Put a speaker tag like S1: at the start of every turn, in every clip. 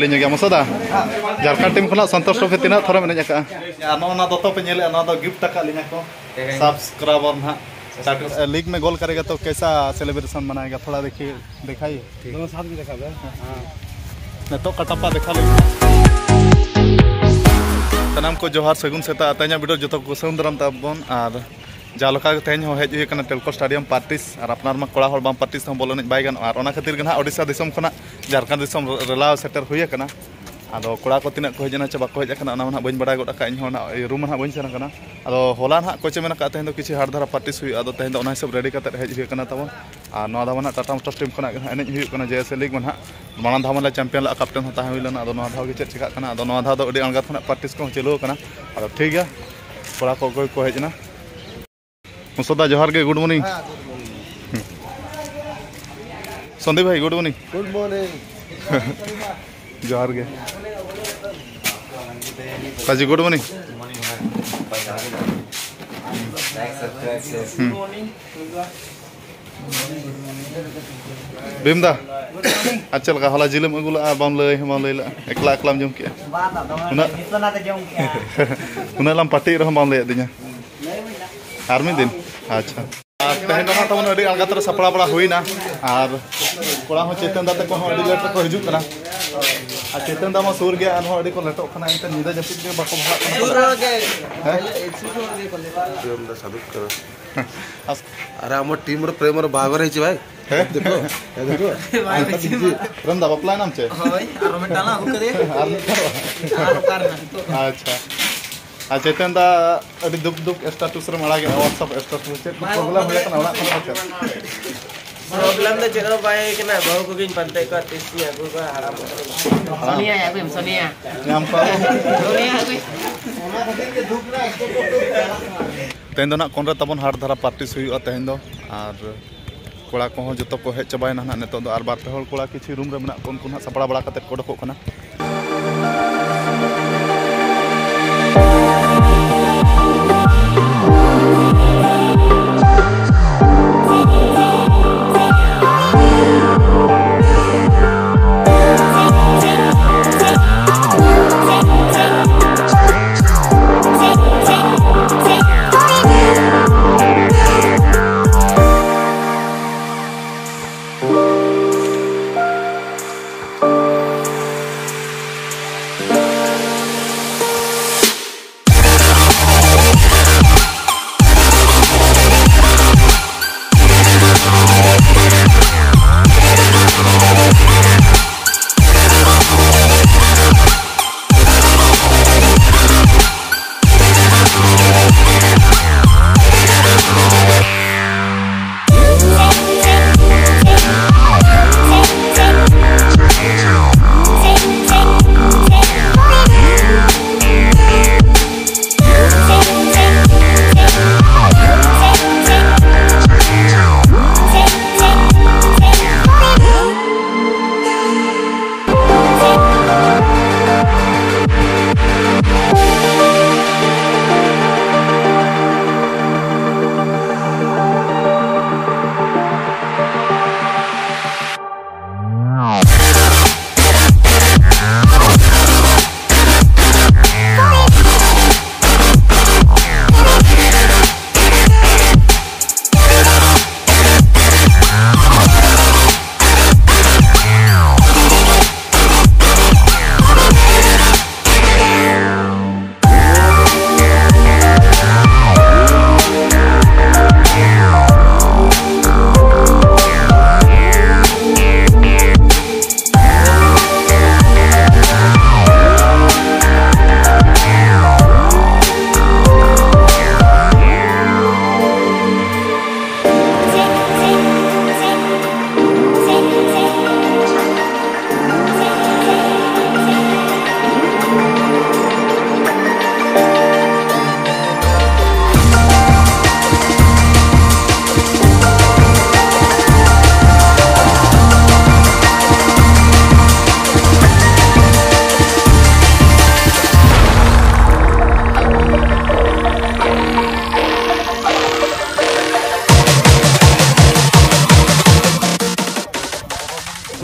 S1: Linya gak maksudnya? Jarkan tim kena Santos Trophy tina thora menanya ka. Ano na doto pe nyele ano do gift का लिया को subscriber ना league में गोल करेगा तो कैसा सेलिब्रेशन मनाएगा थोड़ा देखिए दिखाइए दोनों साथ भी दिखा दे हां नहीं तो कटप्पा दिखा ले तनाम को जोहार सगुन सेता तanya वीडियो जतो को सौंदरम ताबन आर जालका तेन हो हेज कना टेलको स्टेडियम पार्टिस और अपनार मा कोड़ा हर बाम पार्टिस हम बोलने बाय गन और ओना खातिर गना ओडिसा दिसम खना झारखंड दिसम रेलाव सेटर हुई कना आदो कोड़ा को तिना को हेजना चबा को हेजना ना बइन बड़ा गोटा का इन होना रूम ना बइन सेना कना आदो होला ना कोचे मेना का तेन दो किछि हार धारा पार्टिस हुई आदो तेन दो ओना सब रेडी कते हेज हुई कना तबन आ नो धावना टाटा मोटर्स टीम खना एने हुई कना जेएस लीग मन हा माना धावना चैंपियन ला कैप्टन होता हुई लना आदो नो धाव के चेक चिका कना आदो नो धाव दो अडी अणगा खना पार्टिस को चलो कना आदो ठीक है कोड़ा को हेजना मुसदा जोहार के गुड मॉर्निंग संदीप भाई गुड मॉर्निंग जोहार के काजी गुड मॉर्निंग भीमदा अच्छा लगा हला जिलम अगुला बाम लय एकला एकलाम जम के उना लाम पार्टी रह बाम लय दिnya आर में दिन अच्छा तेहन दो तबन अडी अलगातर सपड़ा बड़ा हुईना और कोड़ा हो चेतन दाते को अडी लेट को हिजुक कना आ चेतन दा मा सूर गया अन अडी को लेटो खना इंत निदा जपित के बाको भाग सूर के प्रेम दा सादुक कर अरे हम टीम रो प्रेम रो भाग रही छी भाई देखो प्रेम दा बपला नाम छे होय आरो में डाला हो करे आरो करना अच्छा चेतन दा अभी दुख स्टेटस रे मड़ा गया व्हाट्सएप स्टेटस चेक प्रॉब्लम होया कना ओना कना प्रॉब्लम द चलो भाई कना बहु को गिन पंते का तिसी अगु का हराम सोनिया या कोई सोनिया नाम पर सोनिया कोई ओना खातिर के दुख ना तेन दो ना कोन रे तबन हार धारा पार्टिस हुई तेन दो और कोड़ा को हो जतो को हे चबाय ना नेतो दो आर बार पे हल कोड़ा किछि रूम रे मना कोन कोन सपड़ा बड़ा कते कोडको कना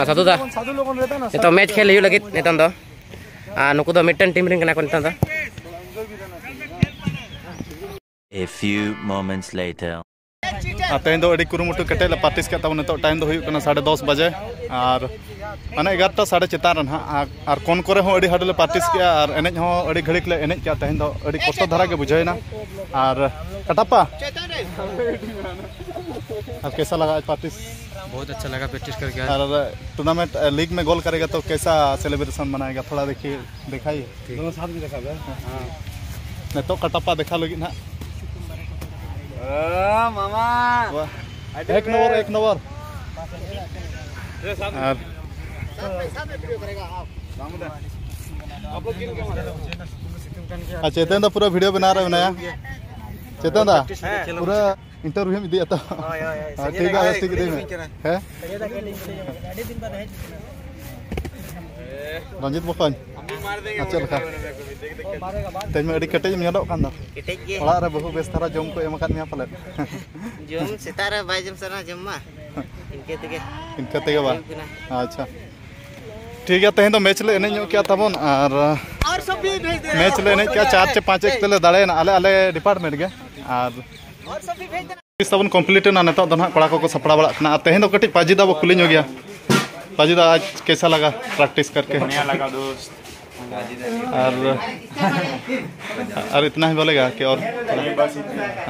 S2: मा साधु दा तो मैच खेल हुई लगे नितन दो नुकु दो मिटन टीम रिंग कना को नितन दो
S3: A few moments later.
S1: तेज दो अड़ी कुरुमुटु कटे ले पार्टिस के तब नितो टाइम दो हुई कना 10:30 बजे और माने 11टा साढ़े चितान रन और कोन करे हो अड़ी हाडले पार्टिस के और एनेज हो अड़ी घड़िक ले एनेज के तेज दो अड़ी कष्ट धारा के बुझाइना और कटप्पा और कैसा लगा आज पार्टिस?
S4: बहुत अच्छा लगा प्रैक्टिस करके।
S1: और टूर्नामेंट लीग में गोल करेगा तो कैसा सेलिब्रेशन मनाएगा थोड़ा देखिए दिखाइए
S4: दोनों साथ भी देखा हां
S1: नहीं तो कटप्पा देखा लगी ना
S4: मामा
S1: एक नंबर चेतन दा पूरा वीडियो बना रहे हो नया चेतन दा पूरा इंटरव्यू में दिया तो ठीक है ठीक है रंजित बकन अच्छा लगा तेज में अड़ी कटेज में यदो कान दा ओड़ा रे बहु बेस धारा जम को एम काद मिया पले
S5: जम सेतारे बाय जम सना जम मा
S1: इनके तेगे बा अच्छा ठीक है तेज तो मैच ले एने क्या तबन और
S5: सब भी भेज दे
S1: मैच ले एने क्या 4 से 5 एक तले दाड़े ना आले डिपार्टमेंट के और
S5: सब भी भेज दे
S1: इस तबन कंप्लीट ना नेता दो ना कोड़ा को सपड़ा बड़ा ना तेज तो कटी पाजीदा वो खुली हो गया पाजीदा आज कैसा लगा प्रैक्टिस करके?
S4: बढ़िया लगा दोस्त।
S1: और इतना ही बोलेगा कि और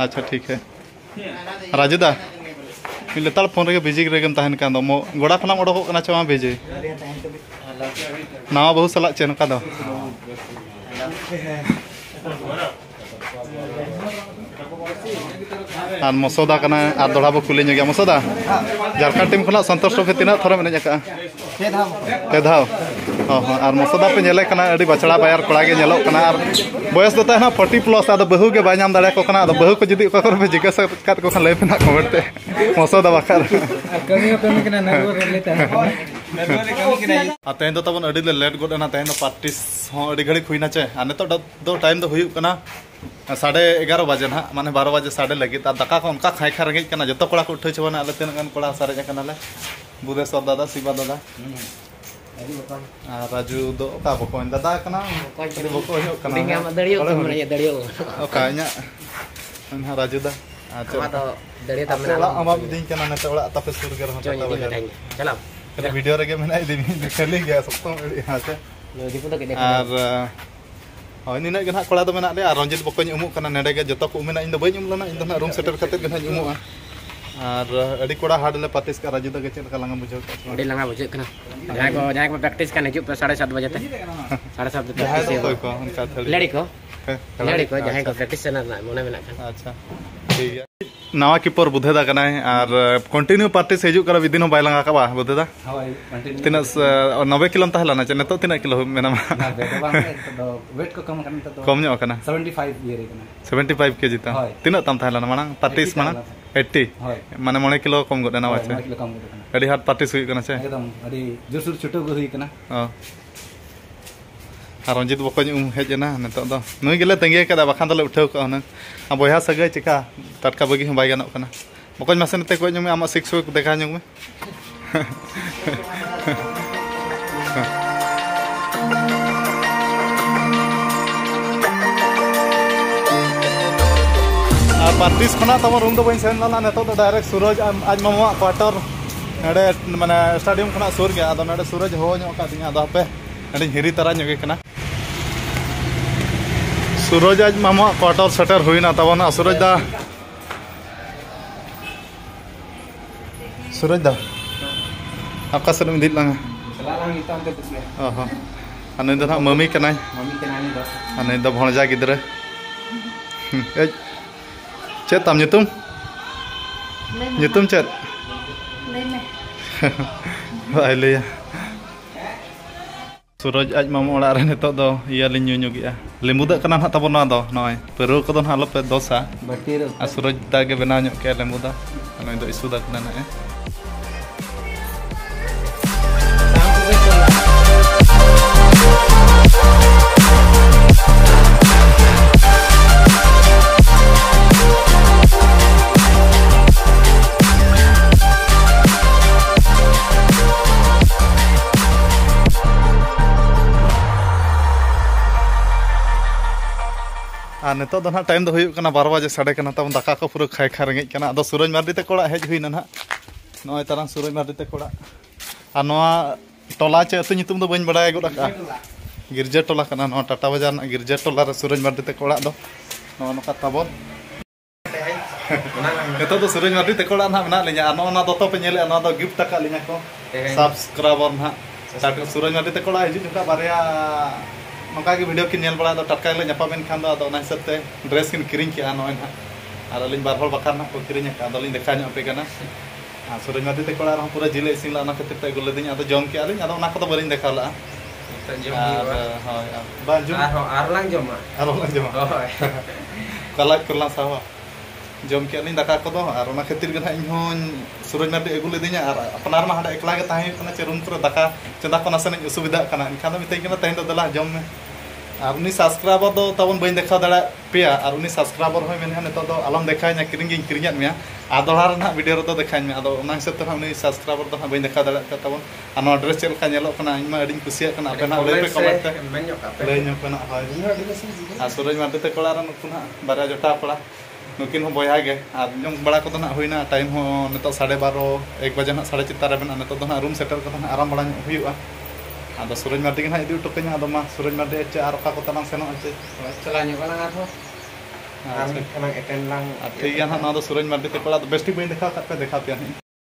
S1: अच्छा ठीक है राजुदा लेताड़ फोन रे बिजी रेगम तहन का दो गोड़ा खना ओडको कना चमा भेजे नावा बहु सला चेन का दो और मसोदा कना और दोड़ा बो कुली गया मसोदा झारखंड टीम खना संतोष ट्रॉफी तीना थोड़ा मेने जका पे धाव और मसोदा पे नेले कना अड़ी बछड़ा बायर कोड़ा के नेलो कना और बयस दो ना 40+ आदो बहु के बाय नाम दाड़े को कना आदो बहु को जदी को पे जिज्ञास काट को खन ले पेना कमेंट ते मसोदा बाकर
S4: कमी कना नरवर लेता है
S1: तेज तो तबन अड़ी लेट गोड ना तेज पार्टिस हो अड़ी घड़ी हुईना चे और नितो दो टाइम दो हुई कना 11:30 बजे ना माने 12 बजे साढ़े लगे दाका को उनका खाई खा रंगे कना जतो कोड़ा को उठे छबना आले तीन गन कोड़ा सारे जकना ले बुदेश्वर दादा शिवा दादा राजू दो का बको दादा कना बको हो कना
S2: बिंगा दड़ियो तो मने दड़ियो
S1: ओका nya राजू दा
S2: अच्छा तो दड़ियो त मने
S1: अमा दिन कना ने ओड़ा तापे सुर के रहता
S2: चलो
S1: वीडियो रे में नाइ दिबी खाली गया सब यहां से
S2: दीपू तो के
S1: और हय निना गना कोड़ा दो मेना ले और रंजित बको उमु कना नेडे के जतो को उमेना इन दो बई उमलना इन दो ना रूम सेटल करते गना उमुआ और अड़ी कोड़ा हार्ड ले पार्टिस का राजू दा के चेल का लंगा बुझो
S2: अड़ी लंगा बुझे कना जहां को प्रैक्टिस का हिजुब 7:30 बजे तक 7:30 बजे
S1: कोई को उनका थड़ी
S2: लड़ी को जहां को प्रैक्टिस ना मोने में ना
S1: अच्छा ठीक है नवा कीपर बुधेदा कना और कंटिन्यू पार्टिस हिजुब करा विदिन बाय लंगा का बा बुधेदा
S4: हाय कंटिन्यू
S1: तिना 90 किलो तहला ना नेतो तिना किलो मेना
S4: वेट को कम करना तो
S1: कम ᱧᱚᱜ कना
S4: 75 ये रे कना
S1: 75 केजी ता तिना तम तहला ना माना पार्टिस माना 80 माने 9 किलो कम गडना वाचे
S4: 9 किलो कम गडना
S1: अड़ी हार्ड पार्टिस हुई कना छे
S4: एकदम अड़ी जोरसुर छुटो गो हुई कना
S1: और रंजित बको हेजना नेतो दो नुई गेले तंगे कदा बखान दले उठाव का हना बयहा सगै चिका टटका बगी हम बाय गानो कना बको मासे नते को ᱧᱩᱢ आमा 6 वीक देखा ᱧᱩᱢ में और पार्टिस खना तम रूम दो बइन सेन लाना नेतो तो डायरेक्ट सूरज आज मामा क्वार्टर नडे माने स्टेडियम खना सुर गया आदो नडे सूरज हो ᱧᱚᱜ का दिया आदो पे नडे हिरी तरा ᱧᱚᱜ कना सूरज आज मामा क्वार्टर सेटर हुईना तबना सूरज दा आपका सर में दिल लंगा
S4: चलालांग इताम ते पुछले
S1: ओहो अने दना मम्मी कनाय
S4: दो
S1: अने द भणजा गिदरे चेत तम nyutum चेत ले सूरज आज मामा ओड़ा रे नितो दो इया लिन ᱧᱩ ᱧᱩᱜिया लेमुदा कना ना तबन ना दो नय पेरो को दो हालो पे दोसा
S4: बटी रो
S1: आ सूरज दा के बना ᱧᱚᱜ के लेमुदा अने दो इसुदा कना ना और नितो दो ना टाइम दो हुयुक कना 12 बजे साढ़े कना तब दाका को पूरा खाई खा रेंगे कना अदो सूरज मार्डी ते कोड़ा हेज हुइना ना नय तारां सूरज मार्डी ते कोड़ा और नोआ टोला चे अतु नितुम दो बइन बडाय गोदा का गिरजा टोला कना नोआ टाटा बाजार ना गिरजा टोला रे सूरज मार्डी ते कोड़ा दो नोआ नका ताबोन नितो दो सूरज मार्डी ते कोड़ा ना मेना लिया और नोना दोतो पे नेले नोआ दो गिफ्ट तका लिया को सब्सक्राइबर ना टाटा सूरज मार्डी ते कोड़ा हिजु जुका बारिया नौका की वीडियो की नेल बड़ा दो टटका ले ᱧᱟᱯᱟᱢᱮᱱ ᱠᱷᱟᱱ ᱫᱚ ᱚᱱᱟ ᱦᱤᱥᱟᱹᱵ ᱛᱮ ड्रेस किन किरिᱧ ᱠᱮᱜᱼᱟ ᱱᱚᱜᱼᱚᱭ ᱱᱟᱦᱟᱜ ᱟᱨ ᱟᱹᱞᱤᱧ ᱵᱟᱨ ᱦᱚᱲ ᱵᱟᱠᱷᱨᱟ ᱱᱟᱦᱟᱜ ᱠᱚ ᱠᱤᱨᱤᱧ ᱟᱠᱟᱫ ᱟᱫᱚᱞᱤᱧ ᱫᱮᱠᱷᱟ ᱧᱚᱜ ᱟᱯᱮ ᱠᱟᱱᱟ ᱟᱨ ᱥᱩᱨᱟᱡ ᱢᱟᱨᱰᱤ ᱛᱮ ᱠᱚᱲᱟ ᱨᱮᱦᱚᱸ ᱯᱩᱨᱟᱹ ᱡᱤᱞ ᱤᱥᱤᱱ ᱞᱟ ᱚᱱᱟ ᱠᱷᱟᱹᱛᱤᱨ ᱛᱮ ᱟᱹᱜᱩ ᱞᱮᱫᱤᱧ ᱟᱫᱚ ᱡᱚᱢ ᱠᱮᱜᱼᱟ ᱞᱤᱧ ᱟᱫᱚ ᱚᱱᱟ ᱠᱚᱫᱚ ᱵᱟᱹᱞᱤᱧ ᱫᱮᱠᱷᱟᱣ ᱞᱟᱜᱼᱟ ᱦᱳᱭ ᱵᱟᱝ ᱡᱚᱢ
S4: Arlang joma.
S1: ᱟᱨᱚᱞᱟᱝ ᱡᱚᱢᱟ ᱠᱟᱞᱟᱡ ᱠᱚᱨᱞᱟᱝ ᱥᱟᱣᱟ ᱡᱚᱢ ᱠᱮᱜᱼᱟ ᱞᱤᱧ ᱫᱟᱠᱟ ᱠᱚᱫᱚ ᱟᱨ ᱚᱱᱟ ᱠᱷᱟᱹᱛᱤᱨ ᱜᱮ ᱱᱟᱦᱟᱜ ᱤᱧ ᱦᱚᱸ ᱥᱩᱨᱟᱡ ᱢᱟᱨᱰᱤ ᱟᱹᱜᱩ ᱞᱮᱫᱤᱧᱟ ᱟᱨ ᱟᱯᱱᱟᱨ ᱢᱟ ᱦᱟᱸᱰᱮ ᱮᱠᱞᱟ ᱜᱮ ᱛᱟᱦᱮᱸ ᱠᱟᱱᱟ ᱪᱮ ᱨᱩᱢ ᱠᱚᱨᱮ ᱫᱟᱠᱟ ᱪᱚᱸᱫᱟ ᱠᱚ ᱱᱟᱥᱮᱱᱟᱜ ᱚᱥᱩᱵᱤᱫᱷᱟᱜ ᱠᱟᱱᱟ ᱮᱱᱠᱷᱟन ᱫᱚ ᱢᱤᱛᱟᱹᱧ ᱠᱟᱱᱟ ᱛᱮᱦᱮᱧ ᱫᱚ ᱫᱮᱞᱟ ᱡᱚᱢ ᱢᱮ और उन्नी सब्सक्राइबर दो तबन बइन देखा दाड़ा पेया और उन्नी सब्सक्राइबर होय मेन नितो दो आलम देखायना किरिंग किरिंग में आ दोहरा रे ना वीडियो रे दो देखाइन में आदो उना हिसाब ते उन्नी सब्सक्राइबर दो बइन देखा दाड़ा का तबन आ नो ड्रेस चेल का नेलो कना इमा अडिन कुसिया कना आपे ना ले पे कमेंट ते ले नो कना होय आ सूरज मार्डी ते कोड़ा रे नुकुना बारा जोटा कोड़ा नुकिन हो बया गे आ जम बड़ा को ना होइना टाइम हो नितो 12:30 1 बजे ना 4:30 रे बना नितो दो ना रूम सेटल को आराम बड़ा हुयुआ आदो सूरज मार्डी ना इदी टोकኛ आदो मा सूरज मार्डी चे आर का को तनाम सेनो अचे
S4: चला ᱧᱚᱜ ᱠᱟᱱᱟ ᱟᱨᱦᱚᱸ ᱟᱨ एटेंड ᱞᱟᱝ
S1: ठीक है ना दो सूरज मार्डी ते कोड़ा बेस्टी बइन देखा का पे देखा पे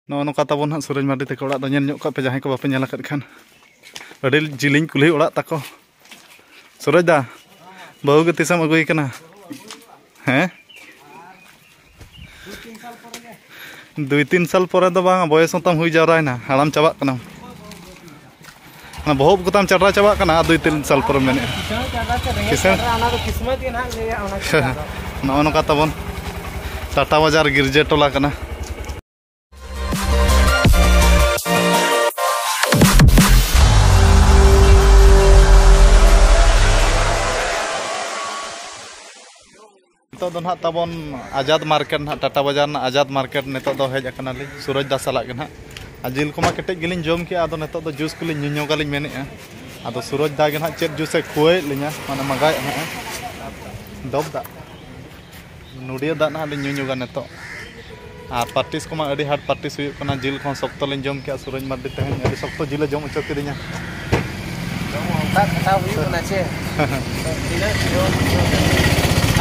S1: नो नो का तबन सूरज मार्डी ते कोड़ा दो नेल ᱧᱚᱜ का पे जहां को बापे नेला कत खान अडी जिलिंग कुली ओड़ा ताको सूरज दा बहु गे तिसम अगुई कना हैं 2-3 साल परे दो बांग बयस तम हुई जावरायना हाड़ाम चाबा कना बहुत गोताम चढ़ा चाबा कना 2-3 साल पर मेने
S4: किस्मत के ना
S1: नो नो का तबन टाटा बाजार गिरजे टोला कना तो ना तबन आजाद मार्केट ना टाटा बाजार ना आजाद मार्केट नितो दो हेज अकना ली सूरज दा साला के ना जिल को केटेज गिलिन जम के आदो नितो दो जूस को लिन गालिन मेने आदो सूरज दा के ना चेक जूस खुए लिया माने मंगाय ना डब दा नुडिया दा ना लिन गा नितो आ पार्टिस को मा अडी हार्ड पार्टिस हुई कना जिल को सख्तो लिन जम के सूरज मार्डी तेहन अडी सख्तो जिल जम उचो किदिया
S4: जम ओंका खाता हुई कना चे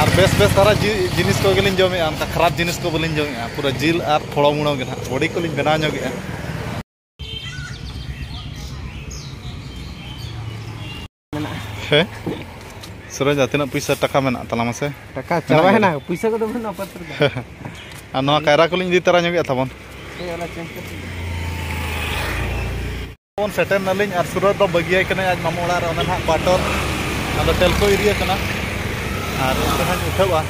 S1: और बेस बेस तारा जिनिस को गिलिन जमे अनका खराब जिनिस को बलिन जमे पूरा जिल और फोड़ो मुड़ो गे ना बॉडी को लिन बना गे हे सूरज तिना पैसा टाका मेना तला मासे
S4: टाका चाबा है ना पैसा को तो बना पत्र
S1: आ नो कायरा को लिन इदी तारा गे तबन
S4: ए वाला चेंज कर
S1: फोन सेटर नलिन और सूरज दो बगिया कने आज मामोड़ा रे ओना क्वार्टर आदो टेलको एरिया कना और उठा उठावा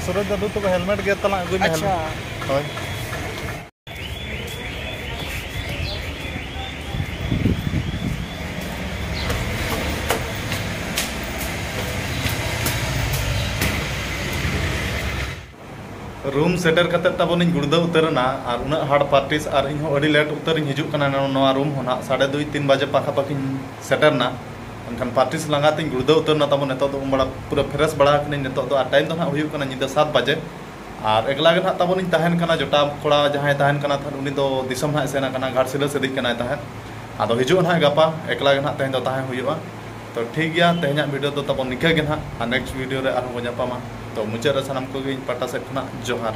S1: सूरज दादू तो हेलमेट गे तला अगुई में हेलमेट होय रूम सेटर कते तबन गुड़दा उतरना और उना हार्ड पार्टिस और इन अडी लेट उतर हिजू कना नोआ रूम होना 2:30-3 बजे पाखा पाखी सेटरना अनखान पार्टिस लंगाते गुड़दा उतरना तब नितो दो बड़ा पूरा फ्रेश बड़ा कने नितो दो टाइम दो ना हुयु कना निदा 7 बजे और एकला गे ना तबन तहन कना जोटा कोड़ा जहां तहन कना था उनी दो दिसम ना सेना कना घाटसिला सेदी कना तहन आदो हिजू ना गपा एकला गे ना तहन दो तहन हुयुआ तो ठीक गया तेहना वीडियो दो तबन निका गे ना नेक्स्ट वीडियो रे आरो बजापामा तो मुचाद सानाम को पाटा से खना जोहार।